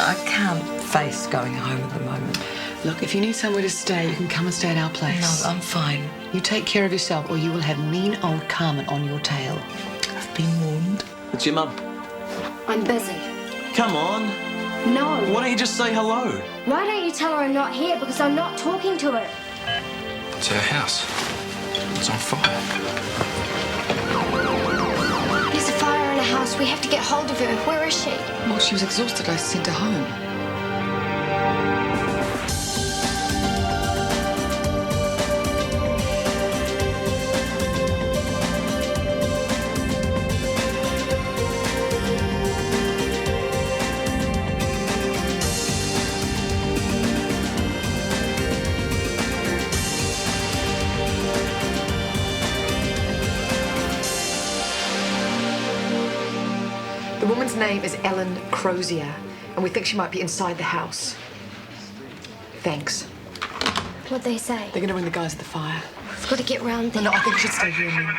I can't face going home at the moment. Look, if you need somewhere to stay, you can come and stay at our place. No, I'm fine. You take care of yourself or you will have mean old Carmen on your tail. I've been warned. It's your mum. I'm busy. Come on. No. Why don't you just say hello? Why don't you tell her I'm not here because I'm not talking to her? It's her house. It's on fire. There's a fire in the house. We have to get hold of her. Where is she? Well, she was exhausted. I sent her home. The woman's name is Ellen Crozier, and we think she might be inside the house. Thanks. What'd they say? They're going to ring the guys at the fire. We've got to get round there. No, I think we should stay here a minute.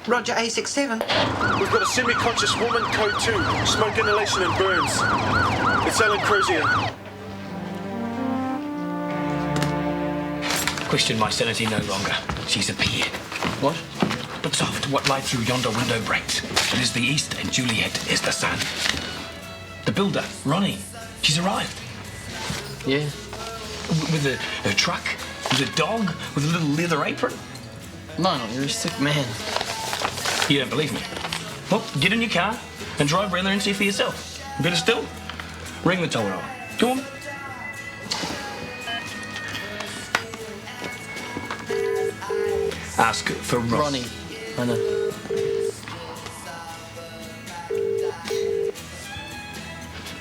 Roger, A67. We've got a semi-conscious woman, code 2. Smoke inhalation and burns. It's Ellen Crozier. Question my sanity no longer. She's appeared. What? But soft, what light through yonder window breaks. It is the east, and Juliet is the sun. The builder, Ronnie, she's arrived. Yeah. With a truck, with a dog, with a little leather apron. Lionel, you're a sick man. You don't believe me? Well, get in your car and drive around there and see for yourself. Better still, ring the toll roller. Go on. Ask for Ronnie. I know.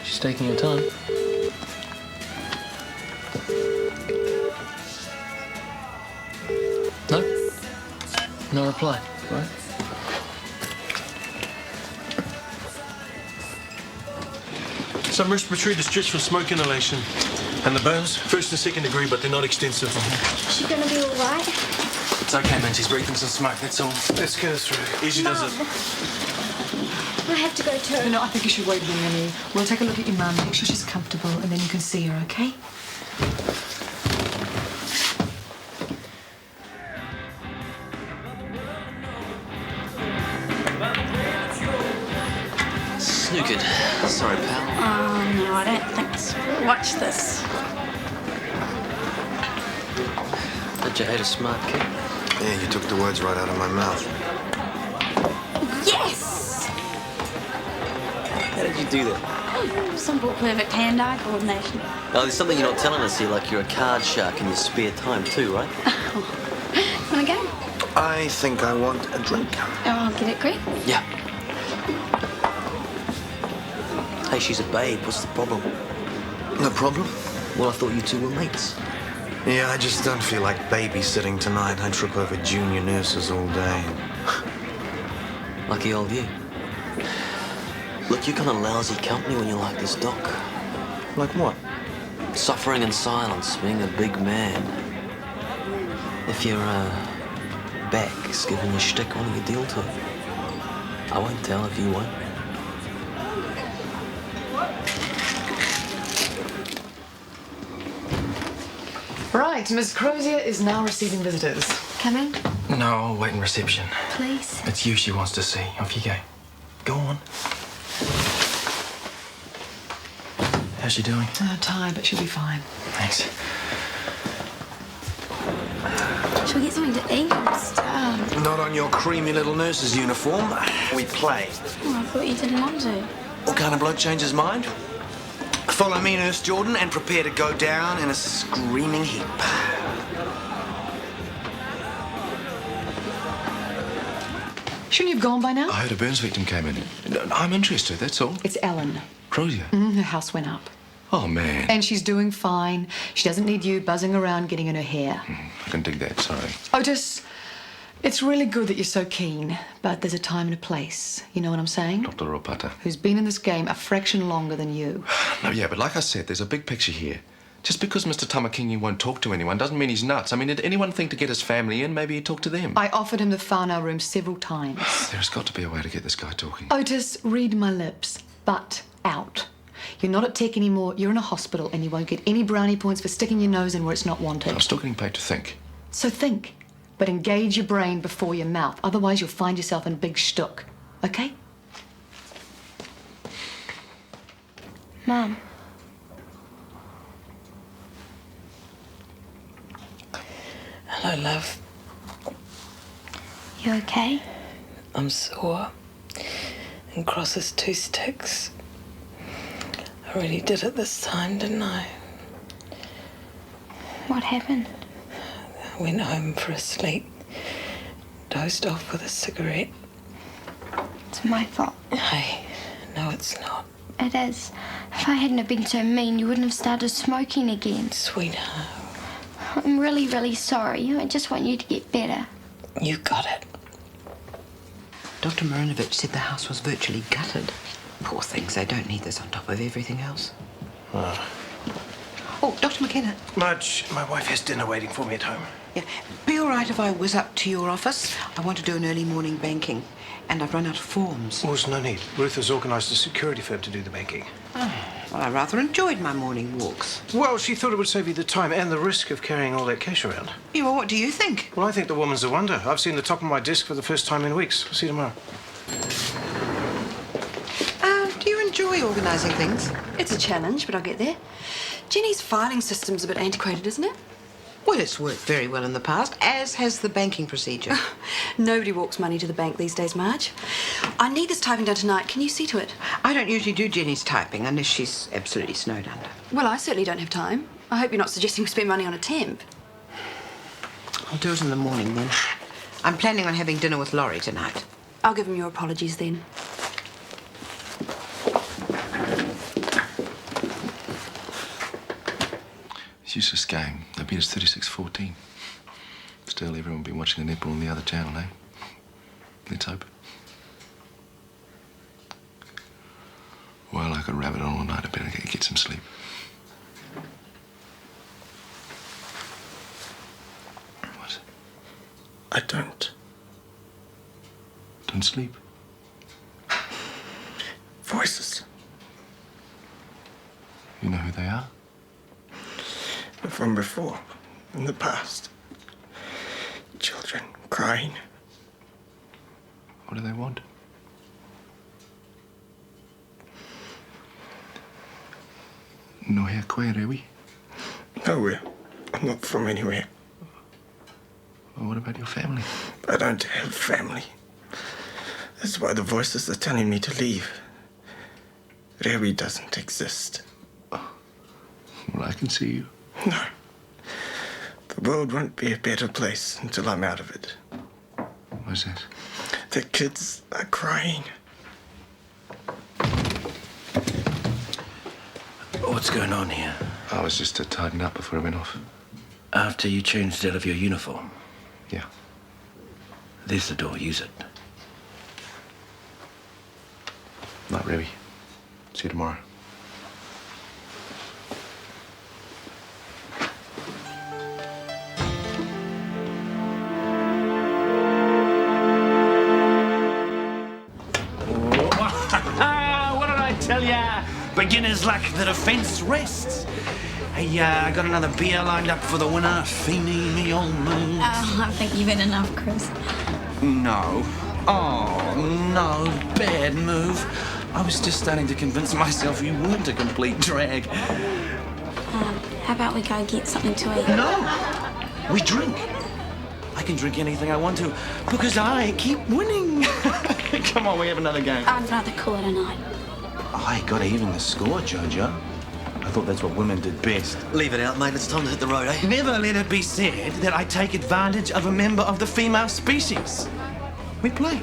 She's taking her time. No? No reply, right? Some respiratory distress from smoke inhalation. And the burns, first and second degree, but they're not extensive. Is she going to be all right? It's okay, man. She's breathing some smoke, that's all. Let's get her through. Easy does it. I have to go too. No, I think you should wait here, Annie. We'll take a look at your mum, make sure she's comfortable, and then you can see her, okay? Snookered. Sorry, pal. Oh, no, I don't think so. Watch this. Did you hate a smart kid? Yeah, you took the words right out of my mouth. Yes! How did you do that? Simple, perfect hand-eye coordination. Oh, there's something you're not telling us here, like you're a card shark in your spare time too, right? Wanna go? I think I want a drink. Oh, I'll get it, Greg. Yeah. Hey, she's a babe. What's the problem? No problem. Well, I thought you two were mates. Yeah, I just don't feel like babysitting tonight. I trip over junior nurses all day. Lucky old you. Look, you're kind of lousy company when you're like this, Doc. Like what? Suffering in silence, being a big man. If your back is giving you shtick, why don't you deal to it? I won't tell if you won't. Right, Miss Crozier is now receiving visitors. Come in, No, I'll wait in reception. please. It's you she wants to see. Off you go. Go on. How's she doing? Tired, but she'll be fine. Thanks. Should we get something to eat? I'm starved. Not on your creamy little nurse's uniform. We play. Oh, I thought you didn't want to. What kind of bloke changes mind? Follow me, Nurse Jordan, and prepare to go down in a screaming heap. Shouldn't you have gone by now? I heard a burns victim came in. I'm interested, that's all. It's Ellen. Crozier. Her house went up. Oh, man. And she's doing fine. She doesn't need you buzzing around getting in her hair. I can dig that, sorry. Otis, it's really good that you're so keen, but there's a time and a place. You know what I'm saying? Dr. Ropata. Who's been in this game a fraction longer than you. No, yeah, but like I said, there's a big picture here. Just because Mr. Tamakingi won't talk to anyone doesn't mean he's nuts. I mean, did anyone think to get his family in? Maybe he'd talk to them. I offered him the whānau room several times. There's got to be a way to get this guy talking. Otis, read my lips. Butt out. You're not at tech anymore, you're in a hospital, and you won't get any brownie points for sticking your nose in where it's not wanted. I'm still getting paid to think. So think, but engage your brain before your mouth. Otherwise, you'll find yourself in big shtuck. Okay? Mum. Hello, love. You okay? I'm sore and cross as two sticks. I really did it this time, didn't I? What happened? I went home for a sleep, dozed off with a cigarette. It's my fault. Hey, no, it's not. It is. If I hadn't have been so mean, you wouldn't have started smoking again. Sweetheart, I'm really, really sorry. I just want you to get better. you got it. Dr. Marinovich said the house was virtually gutted. Poor things, they don't need this on top of everything else. Oh, Dr. McKenna. Marge, my wife has dinner waiting for me at home. Yeah, be all right if I whiz up to your office? I want to do an early morning banking, and I've run out of forms. There's no need. Ruth has organised a security firm to do the banking. Oh, well, I rather enjoyed my morning walks. Well, she thought it would save you the time and the risk of carrying all that cash around. Yeah, well, what do you think? Well, I think the woman's a wonder. I've seen the top of my desk for the first time in weeks. See you tomorrow. Do you enjoy organising things? It's a challenge, but I'll get there. Jenny's filing system's a bit antiquated, isn't it? Well, it's worked very well in the past, as has the banking procedure. Nobody walks money to the bank these days, Marge. I need this typing done tonight. Can you see to it? I don't usually do Jenny's typing unless she's absolutely snowed under. Well, I certainly don't have time. I hope you're not suggesting we spend money on a temp. I'll do it in the morning then. I'm planning on having dinner with Laurie tonight. I'll give him your apologies then. It's a useless game. They beat us 36-14. Still, everyone will be watching the netball on the other channel, eh? Let's hope. Well, I could rabbit on all night. I better get some sleep. What? I don't. Don't sleep? Voices. You know who they are? From before, in the past. Children crying. What do they want? Noia koe rewi? Nowhere. I'm not from anywhere. Well, what about your family? I don't have family. That's why the voices are telling me to leave. Rewi doesn't exist. Well, I can see you. No. The world won't be a better place until I'm out of it. What's that? The kids are crying. What's going on here? I was just tidying up before I went off. After you changed out of your uniform? Yeah. There's the door. Use it. Not really. See you tomorrow. What did I tell ya? Beginner's luck, the defence rests. Hey, I got another beer lined up for the winner. Feeny me old mood. I think you've had enough, Chris. No. Oh, no. Bad move. I was just starting to convince myself you weren't a complete drag. How about we go get something to eat? No. We drink. I can drink anything I want to because I keep winning. Come on, we have another game. I'd rather call it a night. I gotta even the score, Jojo. I thought that's what women did best. Leave it out, mate. It's time to hit the road, eh? Never let it be said that I take advantage of a member of the female species. We play.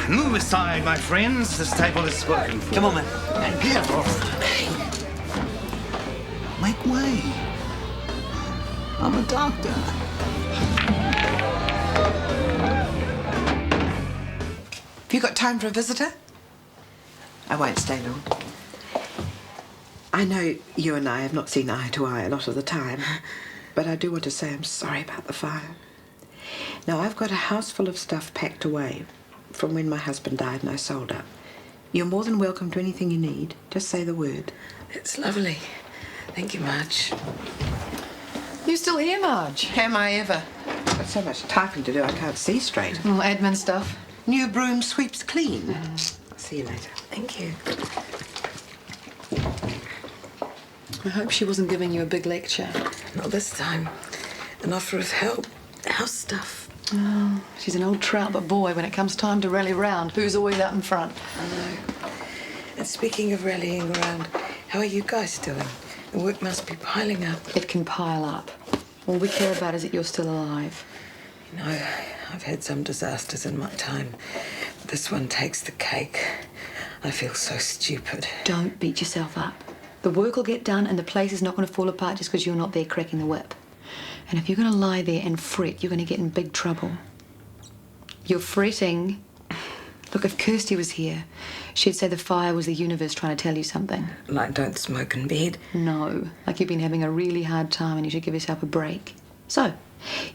Move aside, my friends. This table is spoken for. Come on, man. Get off. Make way. I'm a doctor. Have you got time for a visitor? I won't stay long. I know you and I have not seen eye to eye a lot of the time, but I do want to say I'm sorry about the fire. Now, I've got a house full of stuff packed away, from when my husband died and I sold up. You're more than welcome to anything you need. Just say the word. It's lovely. Thank you, Marge. You still here, Marge? Am I ever? I've got so much typing to do I can't see straight. Oh, admin stuff. New broom sweeps clean. See you later. Thank you. I hope she wasn't giving you a big lecture. Not this time. An offer of help. House stuff. Oh, she's an old trout, but boy, when it comes time to rally round, who's always out in front? I know. And speaking of rallying around, how are you guys doing? The work must be piling up. It can pile up. All we care about is that you're still alive. You know, I've had some disasters in my time. But this one takes the cake. I feel so stupid. Don't beat yourself up. The work will get done and the place is not going to fall apart just because you're not there cracking the whip. And if you're going to lie there and fret, you're going to get in big trouble. You're fretting. Look, if Kirsty was here, she'd say the fire was the universe trying to tell you something. Like don't smoke in bed? No, like you've been having a really hard time and you should give yourself a break. So,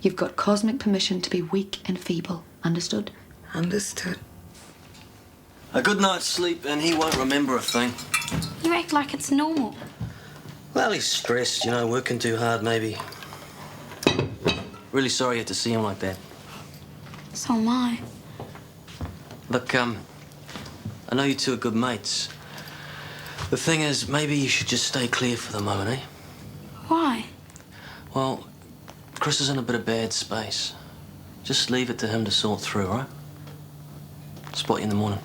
you've got cosmic permission to be weak and feeble. Understood? Understood. A good night's sleep and he won't remember a thing. You act like it's normal. Well, he's stressed, you know, working too hard, maybe. Really sorry you had to see him like that. So am I. Look, I know you two are good mates. The thing is, maybe you should just stay clear for the moment, eh? Why? Well, Chris is in a bit of bad space. Just leave it to him to sort through, all right? Spot you in the morning.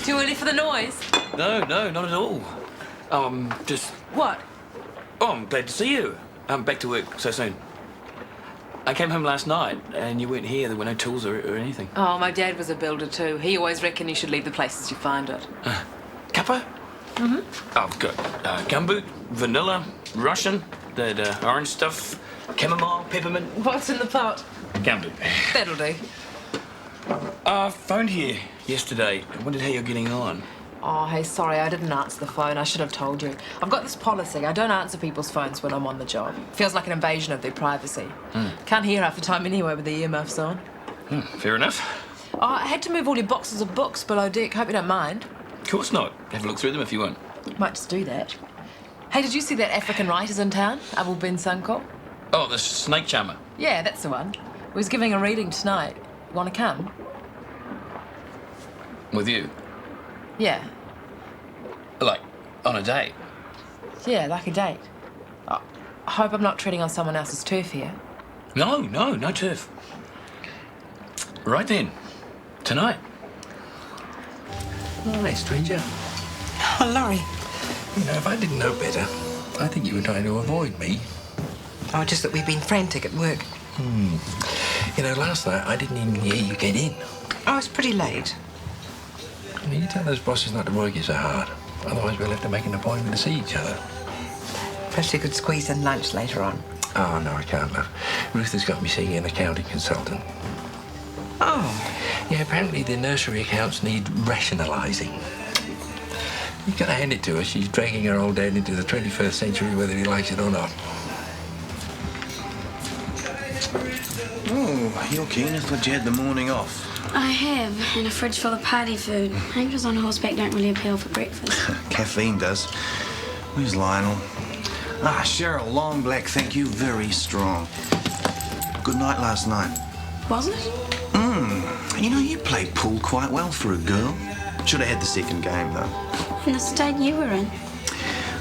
Too early for the noise? No, not at all. Just... What? Oh, I'm glad to see you. I'm back to work so soon. I came home last night and you weren't here. There were no tools or anything. Oh, my dad was a builder too. He always reckoned you should leave the place as you find it. Cuppa? Mm-hmm. I've got gumboot, vanilla, Russian, that orange stuff, chamomile, peppermint. What's in the pot? Gumboot. That'll do. I phoned here yesterday. I wondered how you're getting on. Oh, hey, sorry, I didn't answer the phone. I should have told you. I've got this policy. I don't answer people's phones when I'm on the job. Feels like an invasion of their privacy. Can't hear half the time anyway with the earmuffs on. Fair enough. Oh, I had to move all your boxes of books below deck. Hope you don't mind. Of course not. Have a look through them if you want. Might just do that. Hey, did you see that African writer's in town? Abu Bin Sanko? Oh, the snake charmer. Yeah, that's the one. He was giving a reading tonight. Want to come? With you? Yeah. Like, on a date? Yeah, like a date. I hope I'm not treading on someone else's turf here. No turf. Right then. Tonight. Oh, hey, stranger. Oh, Laurie. You know, if I didn't know better, I think you were trying to avoid me. Oh, just that we've been frantic at work. You know, last night I didn't even hear you get in. Oh, it's pretty late. You tell those bosses not to work you so hard. Otherwise we'll have to make an appointment to see each other. Perhaps you could squeeze in lunch later on. Oh, no, I can't, love. Ruth has got me seeing an accounting consultant. Oh. Yeah, apparently the nursery accounts need rationalising. You've got to hand it to her. She's dragging her old dad into the 21st century, whether he likes it or not. Oh, you're keen. I thought you had the morning off. I have, and a fridge full of party food. Anchors on horseback don't really appeal for breakfast. Caffeine does. Where's Lionel? Ah, Cheryl, long black, thank you. Very strong. Good night last night. Was it? You know, you played pool quite well for a girl. Should have had the second game, though. In the state you were in.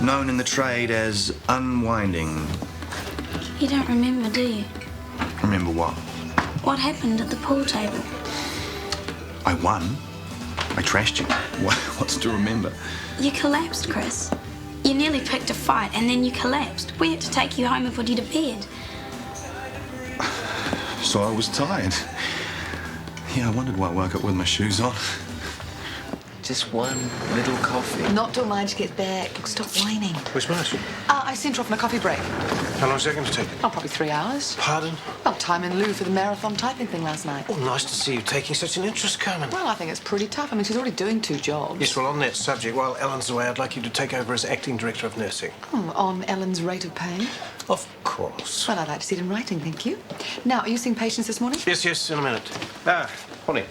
Known in the trade as Unwinding. You don't remember, do you? Remember what? What happened at the pool table? I won. I trashed you. What's to remember? You collapsed, Chris. You nearly picked a fight and then you collapsed. We had to take you home and put you to bed. So I was tired. Yeah, I wondered why I woke up with my shoes on. Just one little coffee. Not till Marge gets back. Look, stop whining. Where's Marge? I sent her off on a coffee break. How long is that going to take? Oh, probably 3 hours. Pardon? Well, time in lieu for the marathon typing thing last night. Oh, nice to see you taking such an interest, Carmen. Well, I think it's pretty tough. I mean, she's already doing 2 jobs. Yes, well, on that subject, while Ellen's away, I'd like you to take over as acting director of nursing. On Ellen's rate of pay? Of course. Well, I'd like to see it in writing, thank you. Now, are you seeing patients this morning? Yes, in a minute. Holly.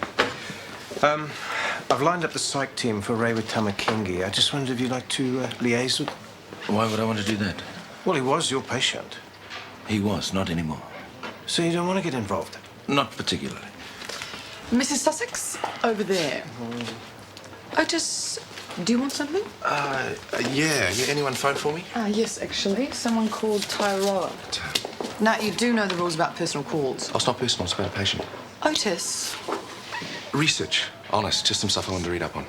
I've lined up the psych team for Ray with Tamakingi. I just wondered if you'd like to liaise with... Why would I want to do that? Well, he was your patient. He was, not anymore. So you don't want to get involved? Not particularly. Mrs. Sussex, over there. Otis, do you want something? Yeah. Anyone phone for me? Yes, actually. Someone called Tyroa. Now, you do know the rules about personal calls. Oh, it's not personal, it's about a patient. Otis. Research. Honest, just some stuff I wanted to read up on.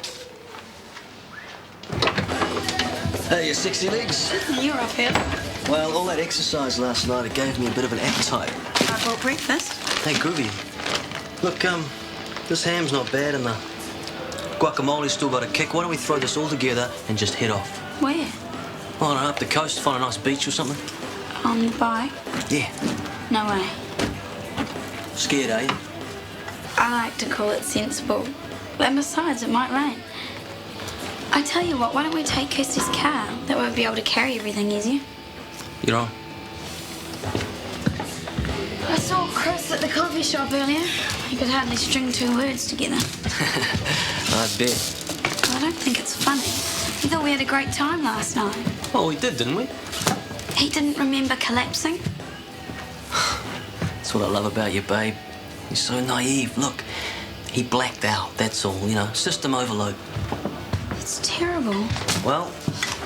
Hey, you sexy legs. You're up here. Well, all that exercise last night, it gave me a bit of an appetite. I bought breakfast. Hey, groovy. Look, this ham's not bad and the guacamole's still got a kick. Why don't we throw this all together and just head off? Where? Well, I don't know, up the coast, find a nice beach or something. On the bike? Yeah. No way. Scared, eh? I like to call it sensible. And besides, it might rain. I tell you what, why don't we take Kirsty's car? That won't be able to carry everything easier. You're on. I saw Chris at the coffee shop earlier. He could hardly string 2 words together. I bet. Well, I don't think it's funny. He thought we had a great time last night. Well, we did, didn't we? He didn't remember collapsing. That's what I love about you, babe. You're so naive. Look, he blacked out, that's all, you know. System overload. It's terrible. Well,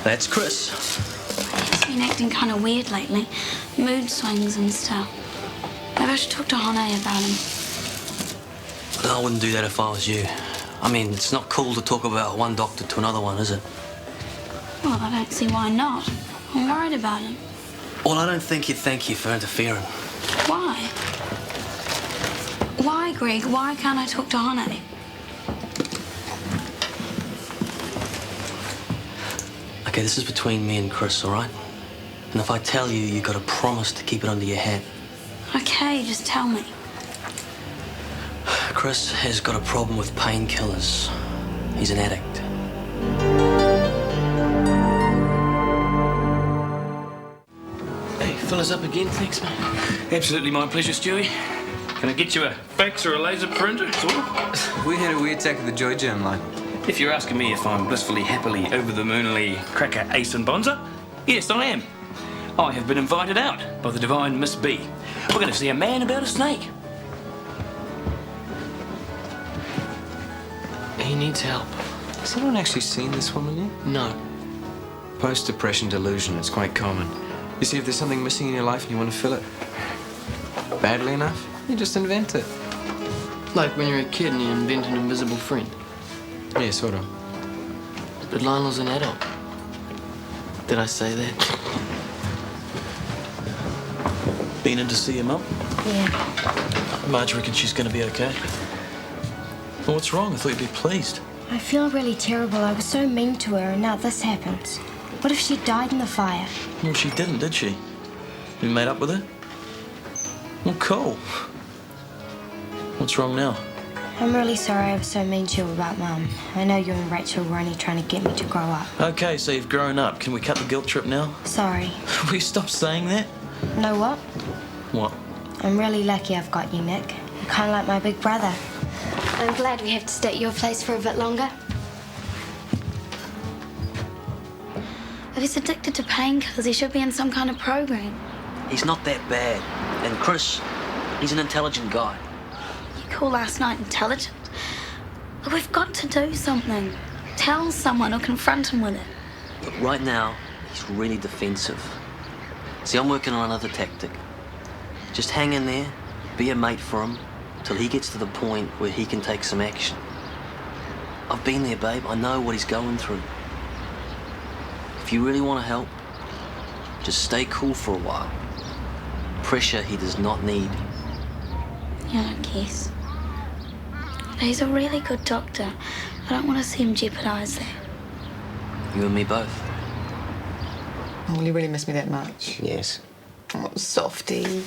that's Chris. He's been acting kind of weird lately. Mood swings and stuff. Maybe I should talk to Hone about him. I wouldn't do that if I was you. I mean, it's not cool to talk about one doctor to another one, is it? Well, I don't see why not. I'm worried about him. Well, I don't think he'd thank you for interfering. Why? Why, Greg? Why can't I talk to Hone? Okay, this is between me and Chris, all right? And if I tell you, you got to promise to keep it under your hat. Okay, just tell me. Chris has got a problem with painkillers. He's an addict. Hey, fill us up again, thanks, mate. Absolutely my pleasure, Stewie. Can I get you a fax or a laser printer, sort of? We had a weird attack of the joy germ line. If you're asking me if I'm blissfully, happily, over-the-moonly cracker, ace and bonza, yes, I am. I have been invited out by the divine Miss B. We're going to see a man about a snake. He needs help. Has anyone actually seen this woman yet? No. Post-depression delusion, it's quite common. You see, if there's something missing in your life and you want to fill it badly enough, you just invent it. Like when you're a kid and you invent an invisible friend. Yeah, sort of. But Lionel's an adult. Did I say that? Been in to see your mum? Yeah. Marge reckons she's going to be okay. Well, what's wrong? I thought you'd be pleased. I feel really terrible. I was so mean to her, and now this happens. What if she died in the fire? Well, she didn't, did she? You made up with her? Well, cool. What's wrong now? I'm really sorry I was so mean to you about Mum. I know you and Rachel were only trying to get me to grow up. Okay, so you've grown up. Can we cut the guilt trip now? Sorry. Will you stop saying that? Know what? What? I'm really lucky I've got you, Nick. You're kind of like my big brother. I'm glad we have to stay at your place for a bit longer. If he's addicted to painkillers, he should be in some kind of program. He's not that bad. And Chris, he's an intelligent guy. You call last night intelligent? But we've got to do something. Tell someone or confront him with it. Look, right now, he's really defensive. See, I'm working on another tactic. Just hang in there, be a mate for him, till he gets to the point where he can take some action. I've been there, babe. I know what he's going through. If you really want to help, just stay cool for a while. Pressure he does not need. Yeah, I guess. But he's a really good doctor. I don't want to see him jeopardise that. You and me both. Oh, will you really miss me that much? Yes. Oh, softy.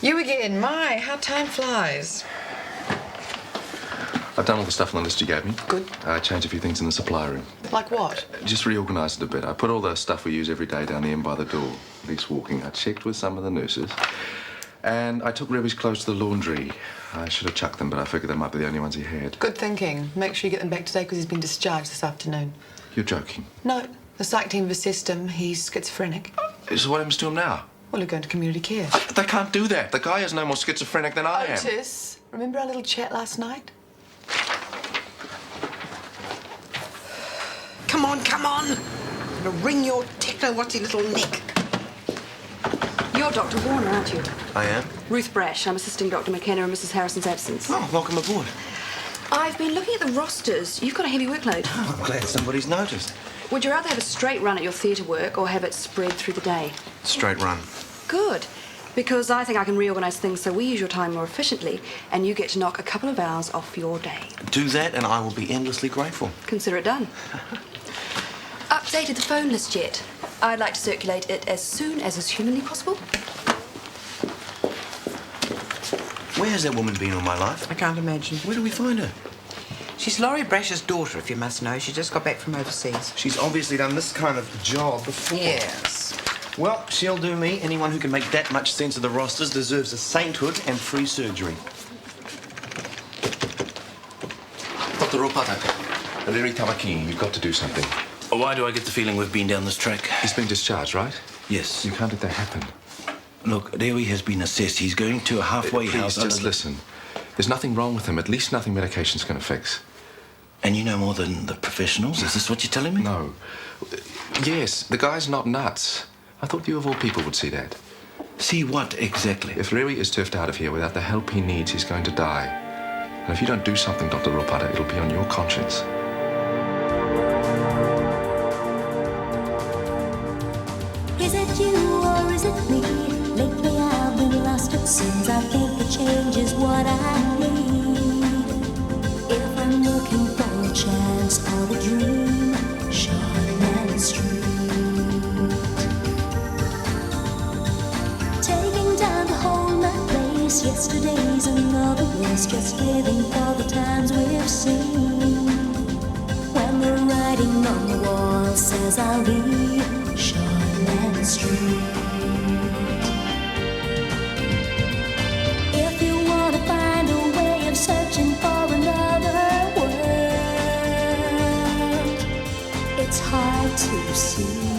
You again. My, how time flies. I've done all the stuff on the list you gave me. Good. I changed a few things in the supply room. Like what? Just reorganised it a bit. I put all the stuff we use every day down the end by the door. At least walking. I checked with some of the nurses. And I took Rebby's clothes to the laundry. I should have chucked them, but I figured they might be the only ones he had. Good thinking. Make sure you get them back today because he's been discharged this afternoon. You're joking. No, the psych team have assessed him. He's schizophrenic. So what happens to him now? Well, he'll go into community care. They can't do that. The guy is no more schizophrenic than I am. Otis, remember our little chat last night? Come on, come on. I'm gonna wring your techno-watty little neck. You're Dr. Warner, aren't you? I am. Ruth Brash. I'm assisting Dr. McKenna in Mrs. Harrison's absence. Oh, welcome aboard. I've been looking at the rosters. You've got a heavy workload. Oh, I'm glad somebody's noticed. Would you rather have a straight run at your theatre work or have it spread through the day? Straight run. Good. Because I think I can reorganise things so we use your time more efficiently and you get to knock a couple of hours off your day. Do that and I will be endlessly grateful. Consider it done. Updated the phone list yet? I'd like to circulate it as soon as is humanly possible. Where has that woman been all my life? I can't imagine. Where do we find her? She's Laurie Brash's daughter, if you must know. She just got back from overseas. She's obviously done this kind of job before. Yes. Well, she'll do me. Anyone who can make that much sense of the rosters deserves a sainthood and free surgery. Dr. Ropata, Larry Tawakini, you've got to do something. Why do I get the feeling we've been down this track? He's been discharged, right? Yes. You can't let that happen. Look, Dewi has been assessed. He's going to a halfway house. Please, just listen. There's nothing wrong with him. At least nothing medication's going to fix. And you know more than the professionals? Is this what you're telling me? No. Yes, the guy's not nuts. I thought you of all people would see that. See what exactly? If Rewi is turfed out of here without the help he needs, he's going to die. And if you don't do something, Dr. Ropata, it'll be on your conscience. Is it you or is it me? Lately I've been lost, it seems. I think the change is what I need. If I'm looking for a chance or a dream, Shortland Street. Taking time to hold my place. Yesterday's another race, just living for the times we've seen. When the writing on the wall says I'll be Shortland Street. If you want to find a way of searching for another world, it's hard to see.